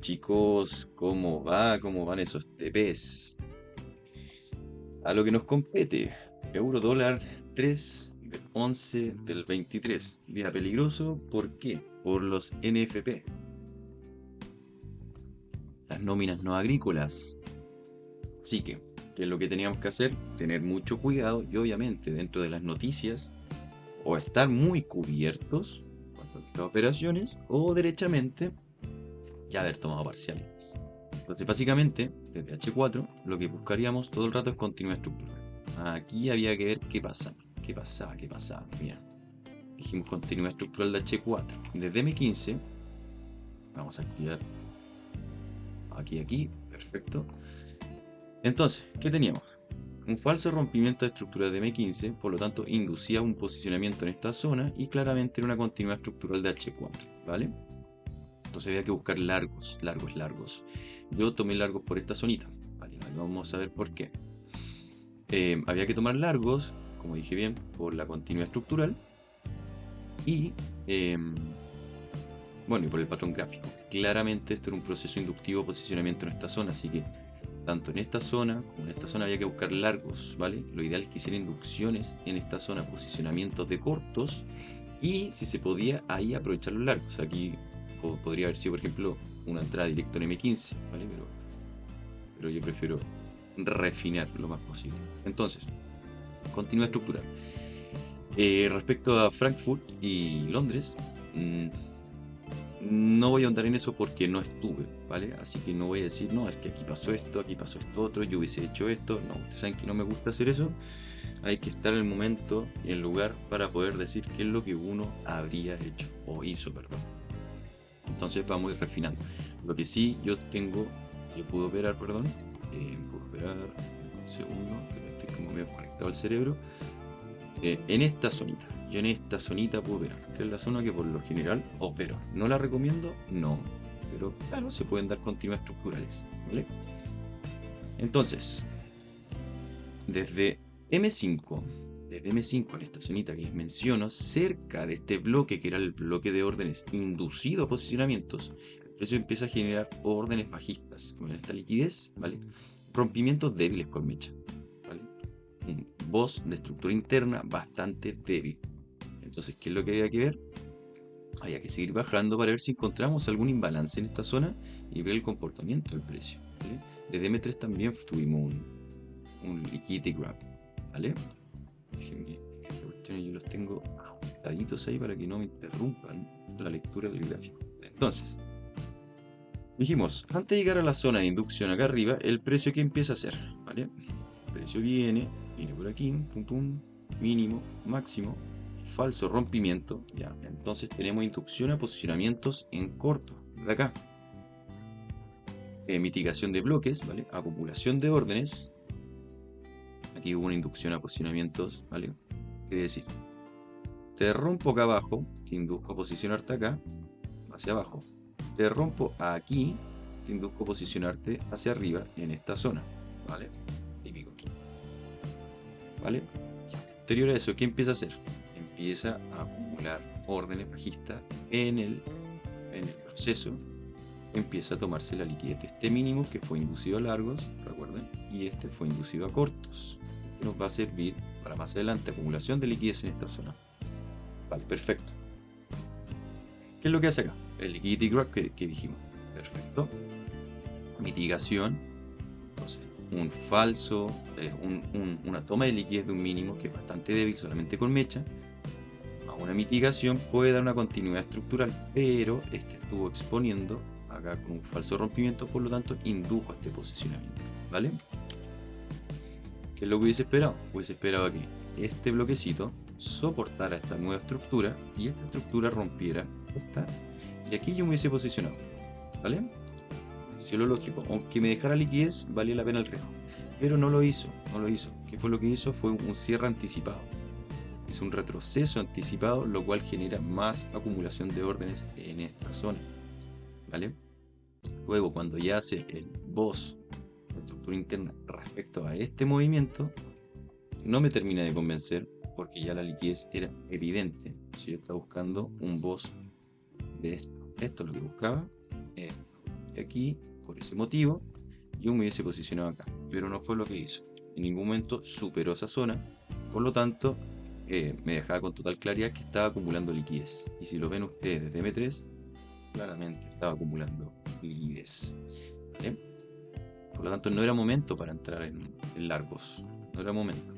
chicos, ¿cómo va? ¿Cómo van esos TPs? A lo que nos compete, euro dólar 3 del 11 del 23. Día peligroso, ¿por qué? Por los NFP, las nóminas no agrícolas. Así que, ¿qué es lo que teníamos que hacer? Tener mucho cuidado y obviamente dentro de las noticias, o estar muy cubiertos cuanto a estas operaciones, o derechamente ya haber tomado parciales. Entonces, básicamente, desde H4, lo que buscaríamos todo el rato es continuidad estructural. Aquí había que ver qué pasaba. Mira, dijimos continuidad estructural de H4. Desde M15, vamos a activar aquí, perfecto. Entonces, ¿qué teníamos? Un falso rompimiento de estructura de M15, por lo tanto, inducía un posicionamiento en esta zona y claramente era una continuidad estructural de H4, ¿vale? Entonces había que buscar largos. Yo tomé largos por esta zonita, ¿vale? Vamos a ver por qué. Había que tomar largos, como dije bien, por la continuidad estructural y, bueno, y por el patrón gráfico. Claramente esto era un proceso inductivo de posicionamiento en esta zona, así que tanto en esta zona como en esta zona había que buscar largos, ¿vale? Lo ideal es que hiciera inducciones en esta zona, posicionamientos de cortos y si se podía ahí aprovechar los largos. Aquí podría haber sido, por ejemplo, una entrada directa en M15, ¿vale? Pero yo prefiero refinar lo más posible. Entonces, continúa estructural. Respecto a Frankfurt y Londres, no voy a ahondar en eso porque no estuve, ¿vale? Así que no voy a decir, no, es que aquí pasó esto otro, yo hubiese hecho esto. No, ustedes saben que no me gusta hacer eso. Hay que estar en el momento y en el lugar para poder decir qué es lo que uno habría hecho, o hizo, perdón. Entonces vamos a ir refinando. Lo que sí yo puedo operar, perdón, puedo operar, un segundo, que estoy como medio conectado al cerebro, en esta zonita. Yo en esta zonita puedo operar, que es la zona que por lo general opero. ¿No la recomiendo? No. Pero claro, se pueden dar continuidades estructurales, ¿vale? Entonces, desde M5, en esta zonita que les menciono, cerca de este bloque que era el bloque de órdenes inducido a posicionamientos, el precio empieza a generar órdenes bajistas, como en esta liquidez, ¿vale? Rompimientos débiles con mecha, ¿vale? Un BOS de estructura interna bastante débil. Entonces, ¿qué es lo que había que ver? Había que seguir bajando para ver si encontramos algún imbalance en esta zona y ver el comportamiento del precio, ¿vale? Desde M3 también tuvimos un liquidity grab, ¿vale? Déjenme, yo los tengo ajustaditos ahí para que no me interrumpan la lectura del gráfico. Entonces, dijimos, antes de llegar a la zona de inducción acá arriba, el precio que empieza a hacer, ¿vale? El precio viene por aquí, pum pum, mínimo, máximo, falso rompimiento, ya. Entonces tenemos inducción a posicionamientos en corto, de acá. Mitigación de bloques, ¿vale? Acumulación de órdenes. Aquí hubo una inducción a posicionamientos, ¿vale? Quiere decir, te rompo acá abajo, te induzco a posicionarte acá, hacia abajo. Te rompo aquí, te induzco a posicionarte hacia arriba en esta zona, ¿vale? Típico. ¿Vale? Anterior a eso, ¿qué empieza a hacer? Empieza a acumular órdenes bajistas en el proceso. Empieza a tomarse la liquidez de este mínimo que fue inducido a largos, recuerden, y este fue inducido a cortos. Este nos va a servir para más adelante acumulación de liquidez en esta zona. Vale, perfecto. ¿Qué es lo que hace acá? El liquidity grab que dijimos. Perfecto. Mitigación. Entonces, una toma de liquidez de un mínimo que es bastante débil, solamente con mecha. A una mitigación puede dar una continuidad estructural, pero este estuvo exponiendo acá con un falso rompimiento, por lo tanto indujo este posicionamiento, ¿vale? ¿Qué es lo que hubiese esperado? Hubiese esperado que este bloquecito soportara esta nueva estructura y esta estructura rompiera esta, y aquí yo me hubiese posicionado, ¿vale? Si lo lógico, aunque me dejara liquidez, valía la pena el riesgo, pero no lo hizo. ¿Qué fue lo que hizo? Fue un cierre anticipado. Es un retroceso anticipado, lo cual genera más acumulación de órdenes en esta zona, ¿vale? Luego, cuando ya hace el BOS, la estructura interna, respecto a este movimiento, no me termina de convencer, porque ya la liquidez era evidente. Si yo estaba buscando un BOS de esto, esto es lo que buscaba, aquí por ese motivo, yo me hubiese posicionado acá, pero no fue lo que hizo. En ningún momento superó esa zona, por lo tanto, me dejaba con total claridad que estaba acumulando liquidez. Y si lo ven ustedes desde M3, claramente estaba acumulando liquidez. ¿Vale? Por lo tanto, no era momento para entrar en largos. No era momento.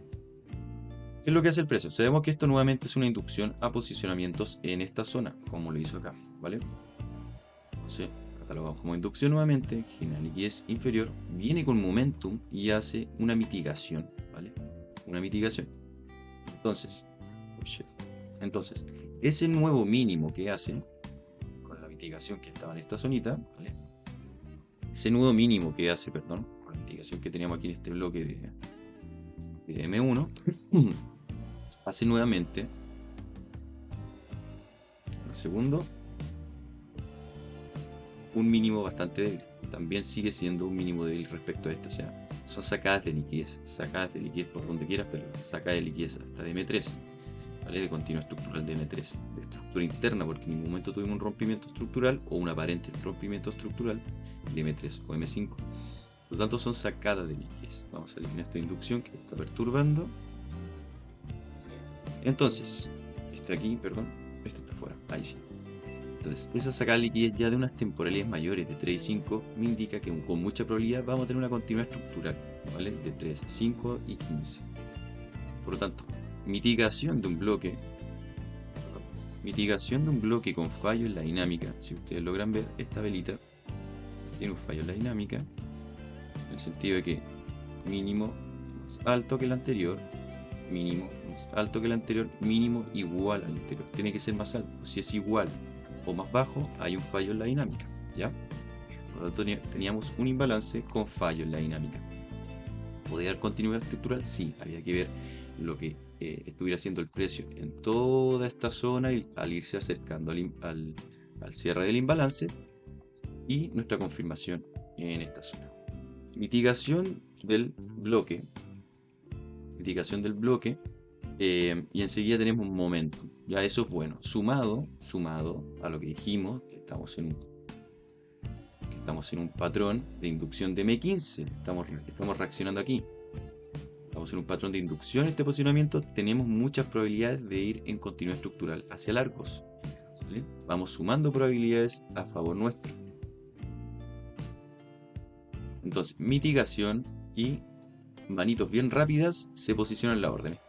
¿Qué es lo que hace el precio? Sabemos que esto nuevamente es una inducción a posicionamientos en esta zona, como lo hizo acá, ¿vale? Entonces, catalogamos como inducción nuevamente, genera liquidez inferior, viene con momentum y hace una mitigación, ¿vale? Una mitigación. Entonces, ese nuevo mínimo que hace, con la mitigación que estaba en esta zonita, ¿vale? Ese nuevo mínimo que hace, perdón, con la mitigación que teníamos aquí en este bloque de M1, hace nuevamente, un segundo, un mínimo bastante débil. También sigue siendo un mínimo débil respecto a esto. O sea, son sacadas de liquidez por donde quieras, pero sacadas de liquidez hasta de M3, ¿vale? De continuo estructural de M3, de estructura interna, porque en ningún momento tuvimos un rompimiento estructural o un aparente rompimiento estructural de M3 o M5. Por lo tanto, son sacadas de liquidez. Vamos a eliminar esta inducción que está perturbando. Entonces, este aquí, perdón, este está fuera, ahí sí. Entonces, esa sacada de liquidez ya de unas temporalidades mayores de 3 y 5 me indica que con mucha probabilidad vamos a tener una continuidad estructural, ¿vale? De 3, 5 y 15. Por lo tanto, mitigación de un bloque con fallo en la dinámica. Si ustedes logran ver, esta velita tiene un fallo en la dinámica, en el sentido de que mínimo más alto que el anterior, mínimo más alto que el anterior, mínimo igual al anterior. Tiene que ser más alto. Si es igual o más bajo, hay un fallo en la dinámica, ¿ya? Por lo tanto, teníamos un imbalance con fallo en la dinámica. ¿Podía haber continuidad estructural? Sí, había que ver lo que estuviera haciendo el precio en toda esta zona y al irse acercando al cierre del imbalance y nuestra confirmación en esta zona. Mitigación del bloque. Y enseguida tenemos un momentum. Ya eso es bueno. Sumado a lo que dijimos, que estamos en un patrón de inducción de M15. Estamos reaccionando aquí. Estamos en un patrón de inducción en este posicionamiento. Tenemos muchas probabilidades de ir en continuidad estructural hacia largos, ¿vale? Vamos sumando probabilidades a favor nuestro. Entonces, mitigación y manitos bien rápidas se posicionan las órdenes.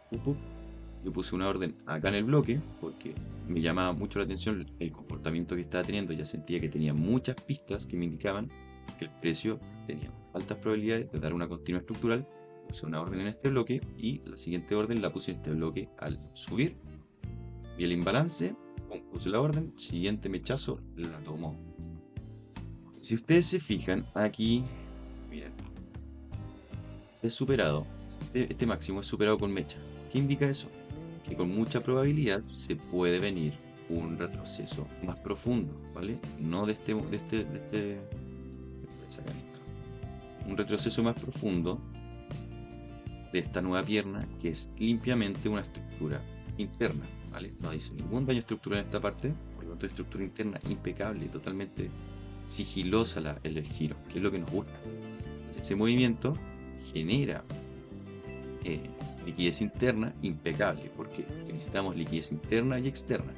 Yo puse una orden acá en el bloque porque me llamaba mucho la atención el comportamiento que estaba teniendo. Ya sentía que tenía muchas pistas que me indicaban que el precio tenía altas probabilidades de dar una continuidad estructural. Puse una orden en este bloque y la siguiente orden la puse en este bloque al subir. Vi el imbalance, puse la orden, siguiente mechazo la tomó. Si ustedes se fijan aquí, miren, es superado, este máximo es superado con mecha. ¿Qué indica eso? Que con mucha probabilidad se puede venir un retroceso más profundo, ¿vale? No de un retroceso más profundo de esta nueva pierna, que es limpiamente una estructura interna, ¿vale? No dice ningún daño estructural en esta parte, por lo tanto estructura interna impecable, totalmente sigilosa el giro, que es lo que nos gusta. Ese movimiento genera liquidez interna impecable, porque necesitamos liquidez interna y externa.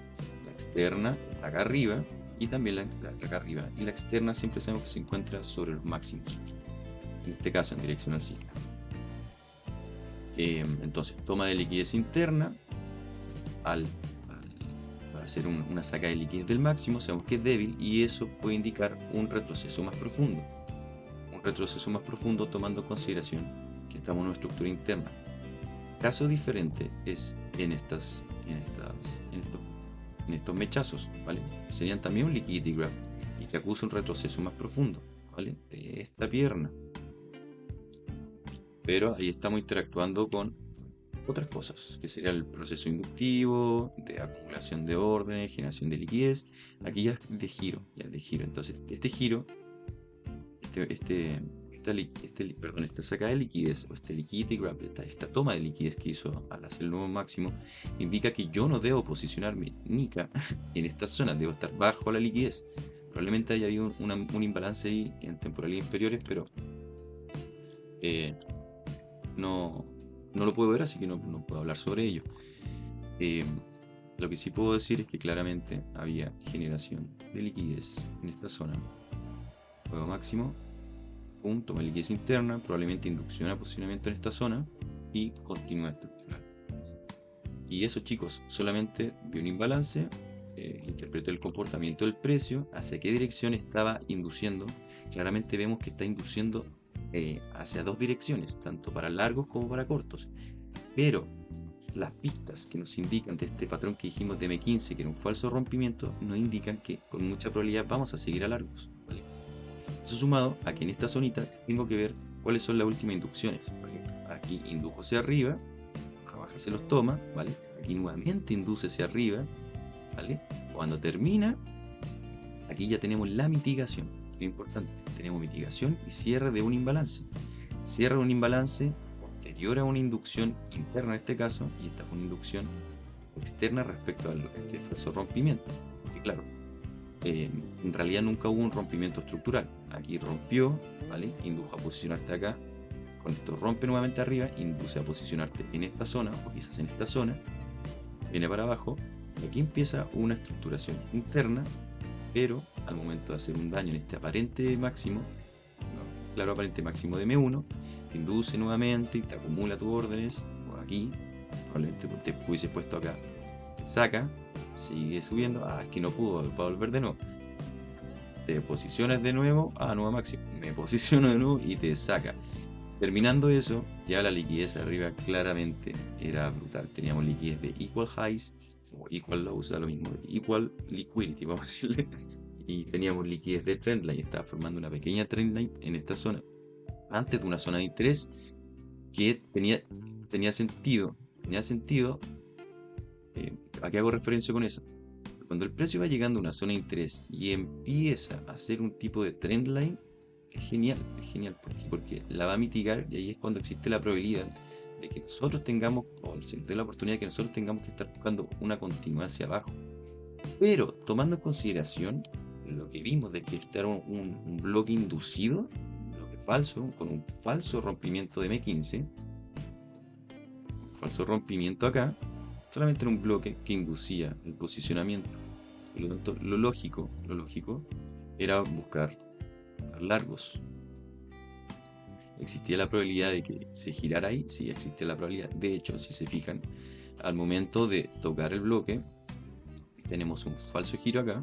La externa acá arriba y también la acá arriba, y la externa siempre sabemos que se encuentra sobre los máximos, en este caso en dirección alcista. Entonces, toma de liquidez interna al hacer una saca de liquidez del máximo, sabemos que es débil y eso puede indicar un retroceso más profundo. Un retroceso más profundo tomando en consideración que estamos en una estructura interna. Caso diferente es en estos mechazos, ¿vale? Serían también un liquidity graph y que acusa un retroceso más profundo, ¿vale? De esta pierna. Pero ahí estamos interactuando con otras cosas, que sería el proceso inductivo, de acumulación de órdenes, generación de liquidez. Aquí ya es de giro, Entonces, este giro, esta sacada de liquidez, o este liquidity grab, esta toma de liquidez que hizo al hacer el nuevo máximo, indica que yo no debo posicionarme Nika en esta zona, debo estar bajo la liquidez. Probablemente haya habido un imbalance ahí en temporalidades inferiores, pero no, no lo puedo ver, así que no puedo hablar sobre ello. Lo que sí puedo decir es que claramente había generación de liquidez en esta zona. Juego máximo, punto, toma liquidez interna, probablemente inducción a posicionamiento en esta zona y continúa estructural. Y eso, chicos, solamente vi un imbalance, interpreté el comportamiento del precio, hacia qué dirección estaba induciendo. Claramente vemos que está induciendo hacia dos direcciones, tanto para largos como para cortos. Pero las pistas que nos indican de este patrón que dijimos de M15, que era un falso rompimiento, nos indican que con mucha probabilidad vamos a seguir a largos, ¿vale? Eso sumado a que en esta zonita tengo que ver cuáles son las últimas inducciones. Por ejemplo, aquí indujo hacia arriba, abajo se los toma, ¿vale? Aquí nuevamente induce hacia arriba, ¿vale? Cuando termina, aquí ya tenemos la mitigación. Lo importante, tenemos mitigación y cierre de un imbalance. Cierre de un imbalance posterior a una inducción interna en este caso, y esta fue una inducción externa respecto a este falso rompimiento. Que claro, en realidad nunca hubo un rompimiento estructural. Aquí rompió, ¿vale? Indujo a posicionarte acá. Con esto rompe nuevamente arriba, induce a posicionarte en esta zona, o quizás en esta zona, viene para abajo, y aquí empieza una estructuración interna, pero al momento de hacer un daño en este aparente máximo, claro, aparente máximo de M1, te induce nuevamente y te acumula tus órdenes, o aquí, probablemente te hubiese puesto acá, saca, sigue subiendo, es que no pudo, para volver de nuevo. Te posicionas de nuevo, nuevo máximo, me posiciono de nuevo y te saca. Terminando eso, ya la liquidez arriba claramente era brutal. Teníamos liquidez de equal highs o equal lows, da lo mismo, equal liquidity, vamos a decirle. Y teníamos liquidez de trendline, estaba formando una pequeña trendline en esta zona. Antes de una zona de interés que tenía sentido. ¿A qué hago referencia con eso? Cuando el precio va llegando a una zona de interés y empieza a hacer un tipo de trendline, es genial, porque la va a mitigar, y ahí es cuando existe la probabilidad de que nosotros tengamos, o se nos dé la oportunidad de que nosotros tengamos que estar buscando una continuidad hacia abajo. Pero tomando en consideración lo que vimos de que este era un bloque inducido, un bloque falso, con un falso rompimiento de M15, un falso rompimiento acá, solamente era un bloque que inducía el posicionamiento. Por lo tanto, lo lógico era buscar largos. ¿Existía la probabilidad de que se girara ahí? Sí, existía la probabilidad. De hecho, si se fijan, al momento de tocar el bloque, tenemos un falso giro acá.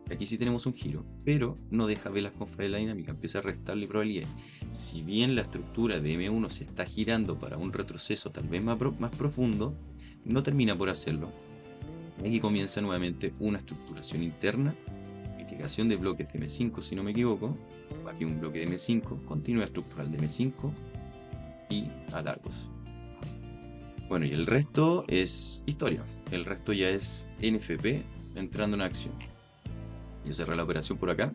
Aquí sí tenemos un giro, pero no deja velas con falla de la dinámica, empieza a restarle probabilidad. Si bien la estructura de M1 se está girando para un retroceso tal vez más profundo, no termina por hacerlo. Aquí comienza nuevamente una estructuración interna, mitigación de bloques de M5 si no me equivoco. Aquí un bloque de M5, continúa estructural de M5 y a largos. Bueno, y el resto es historia. El resto ya es NFP entrando en acción. Yo cerré la operación por acá.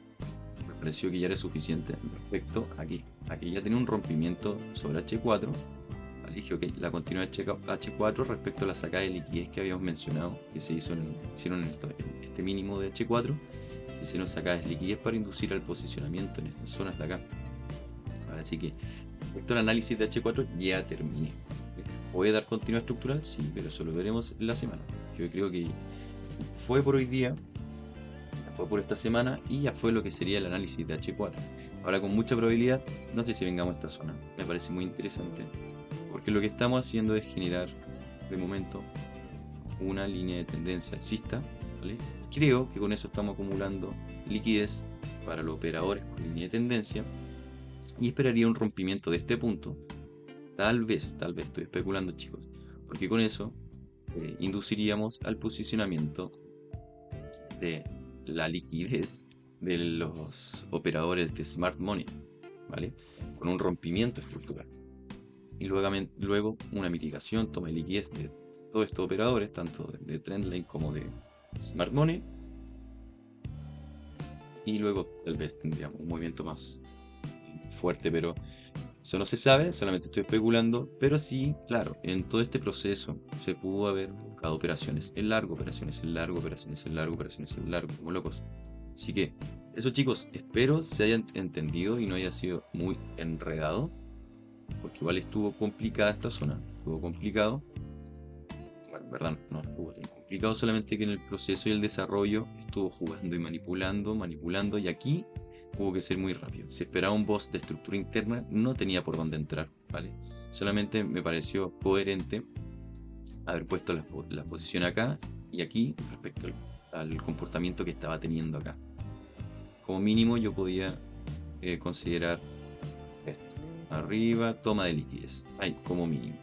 Me pareció que ya era suficiente respecto aquí. Aquí ya tenía un rompimiento sobre H4. Dije, ok, la continuidad H4 respecto a la sacada de liquidez que habíamos mencionado, que hicieron en este mínimo de H4. Se hicieron sacadas de liquidez para inducir al posicionamiento en estas zonas de acá. Así que respecto al análisis de H4 ya terminé. ¿Puede dar continuidad estructural? Sí, pero eso lo veremos en la semana. Yo creo que fue por hoy día, fue por esta semana y ya fue lo que sería el análisis de H4. Ahora con mucha probabilidad, no sé si vengamos a esta zona. Me parece muy interesante, porque lo que estamos haciendo es generar de momento una línea de tendencia alcista, ¿vale? Creo que con eso estamos acumulando liquidez para los operadores con línea de tendencia y esperaría un rompimiento de este punto. Tal vez estoy especulando, chicos, porque con eso induciríamos al posicionamiento de la liquidez de los operadores de Smart Money, ¿vale? Con un rompimiento estructural. Y luego una mitigación, toma de liquidez de todos estos operadores, tanto de Trendline como de Smart Money. Y luego tal vez tendríamos un movimiento más fuerte, pero eso no se sabe, solamente estoy especulando. Pero sí, claro, en todo este proceso se pudo haber buscado operaciones en largo, operaciones en largo, operaciones en largo, operaciones en largo, como locos. Así que Eso chicos, espero se hayan entendido y no haya sido muy enredado, porque igual estuvo complicada esta zona, estuvo complicado. Bueno, en verdad no estuvo tan complicado, solamente que en el proceso y el desarrollo estuvo jugando y manipulando, manipulando, y aquí hubo que ser muy rápido. Si esperaba un boss de estructura interna, no tenía por dónde entrar, ¿vale? Solamente me pareció coherente haber puesto la posición acá y aquí respecto al comportamiento que estaba teniendo acá. Como mínimo yo podía considerar esto. Arriba, toma de liquidez. Ahí, como mínimo.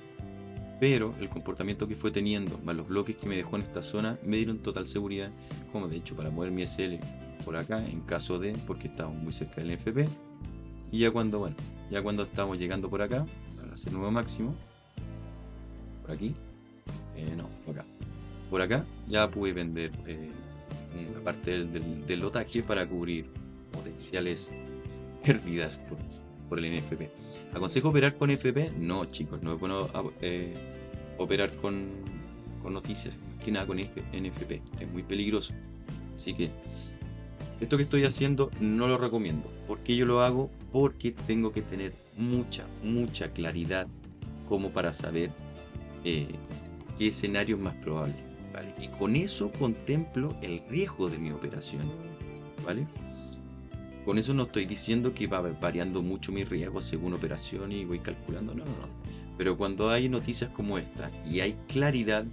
Pero el comportamiento que fue teniendo, más los bloques que me dejó en esta zona, me dieron total seguridad, como de hecho para mover mi SL por acá, en caso de, porque estábamos muy cerca del NFP. Y ya cuando, bueno, ya cuando estamos llegando por acá, para hacer nuevo máximo, por aquí, no, acá. Por acá ya pude vender una parte del lotaje para cubrir potenciales pérdidas por el NFP. ¿Aconsejo operar con FP? No, chicos, no es bueno operar con noticias, más que nada con NFP, es muy peligroso. Así que esto que estoy haciendo no lo recomiendo. ¿Por qué yo lo hago? Porque tengo que tener mucha claridad como para saber qué escenario es más probable, ¿vale? Y con eso contemplo el riesgo de mi operación, ¿vale? Con eso no estoy diciendo que va variando mucho mi riesgo según operación y voy calculando, no. Pero cuando hay noticias como esta y hay claridad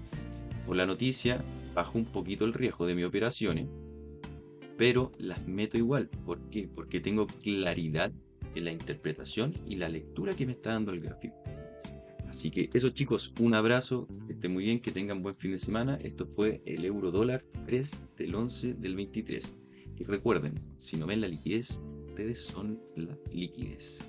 por la noticia, bajo un poquito el riesgo de mis operaciones, pero las meto igual. ¿Por qué? Porque tengo claridad en la interpretación y la lectura que me está dando el gráfico. Así que eso chicos, un abrazo, que estén muy bien, que tengan buen fin de semana. Esto fue el euro dólar 3 del 11 del 23. Y recuerden, si no ven la liquidez, ustedes son la liquidez.